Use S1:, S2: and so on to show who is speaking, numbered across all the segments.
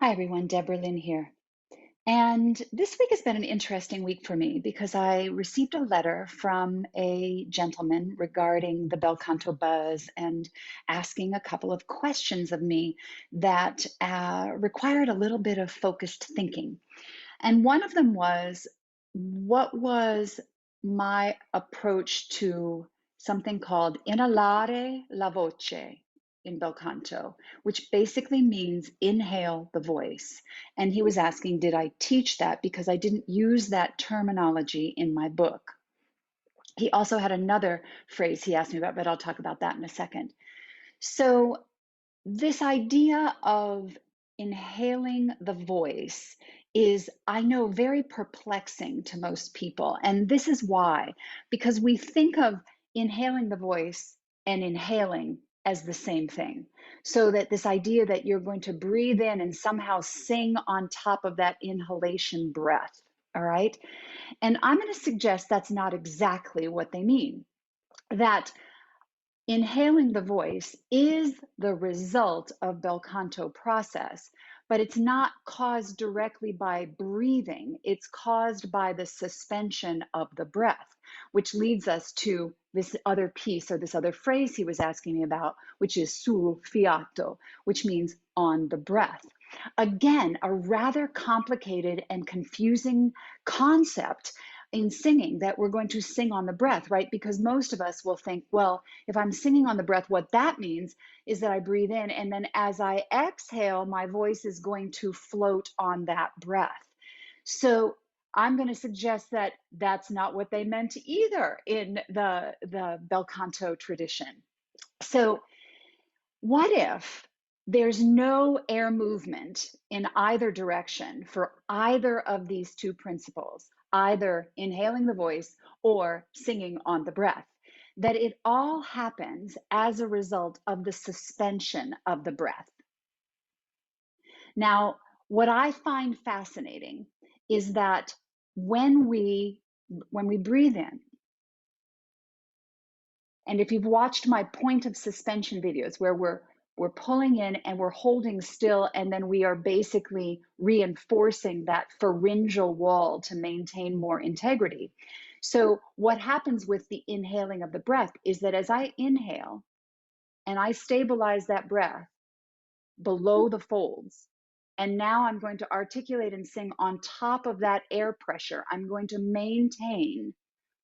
S1: Hi everyone, Debra here. And this week has been an interesting week for me because I received a letter from a gentleman regarding the Bel Canto buzz and asking a couple of questions of me that required a little bit of focused thinking. And one of them was, what was my approach to something called Inalare la voce in Bel Canto, which basically means inhale the voice. And he was asking, did I teach that? Because I didn't use that terminology in my book. He also had another phrase he asked me about, but I'll talk about that in a second. So this idea of inhaling the voice is, I know, very perplexing to most people. And this is why, because we think of inhaling the voice and inhaling as the same thing. So that this idea that you're going to breathe in and somehow sing on top of that inhalation breath. All right. And I'm going to suggest that's not exactly what they mean. That inhaling the voice is the result of bel canto process, but it's not caused directly by breathing. It's caused by the suspension of the breath, which leads us to this other piece or this other phrase he was asking me about, which is sul fiato, which means on the breath. Again, a rather complicated and confusing concept in singing, that we're going to sing on the breath, right? Because most of us will think, well, if I'm singing on the breath, what that means is that I breathe in, and then as I exhale, my voice is going to float on that breath. So I'm going to suggest that that's not what they meant either in the bel canto tradition. So what if there's no air movement in either direction for either of these two principles, either inhaling the voice or singing on the breath? That it all happens as a result of the suspension of the breath. Now, what I find fascinating is that when we breathe in, and if you've watched my point of suspension videos where we're pulling in and we're holding still, and then we are basically reinforcing that pharyngeal wall to maintain more integrity. So what happens with the inhaling of the breath is that as I inhale and I stabilize that breath below the folds, and now I'm going to articulate and sing on top of that air pressure, I'm going to maintain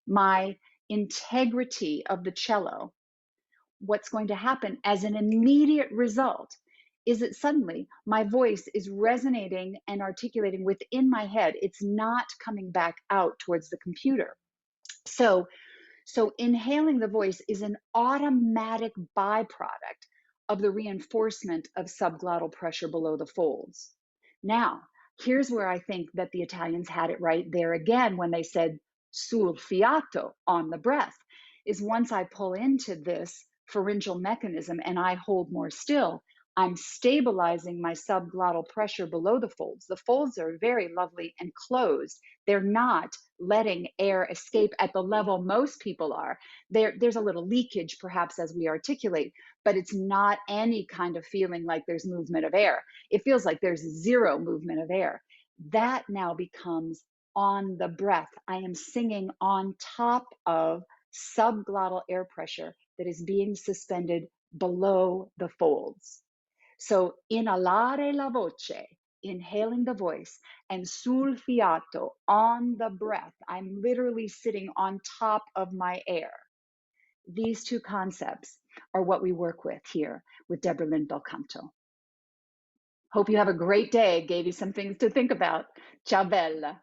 S1: my integrity of the cello. What's going to happen as an immediate result is that suddenly my voice is resonating and articulating within my head. It's not coming back out towards the computer. So, inhaling the voice is an automatic byproduct of the reinforcement of subglottal pressure below the folds. Now, here's where I think that the Italians had it right there again when they said sul fiato, on the breath, is once I pull into this pharyngeal mechanism and I hold more still, I'm stabilizing my subglottal pressure below the folds. The folds are very lovely and closed. They're not letting air escape at the level most people are. There's a little leakage perhaps as we articulate, but it's not any kind of feeling like there's movement of air. It feels like there's zero movement of air. That now becomes on the breath. I am singing on top of subglottal air pressure that is being suspended below the folds. So inalare la voce, inhaling the voice, and sul fiato, on the breath. I'm literally sitting on top of my air. These two concepts are what we work with here with Debra Bel Canto. Hope you have a great day. Gave you some things to think about. Ciao bella.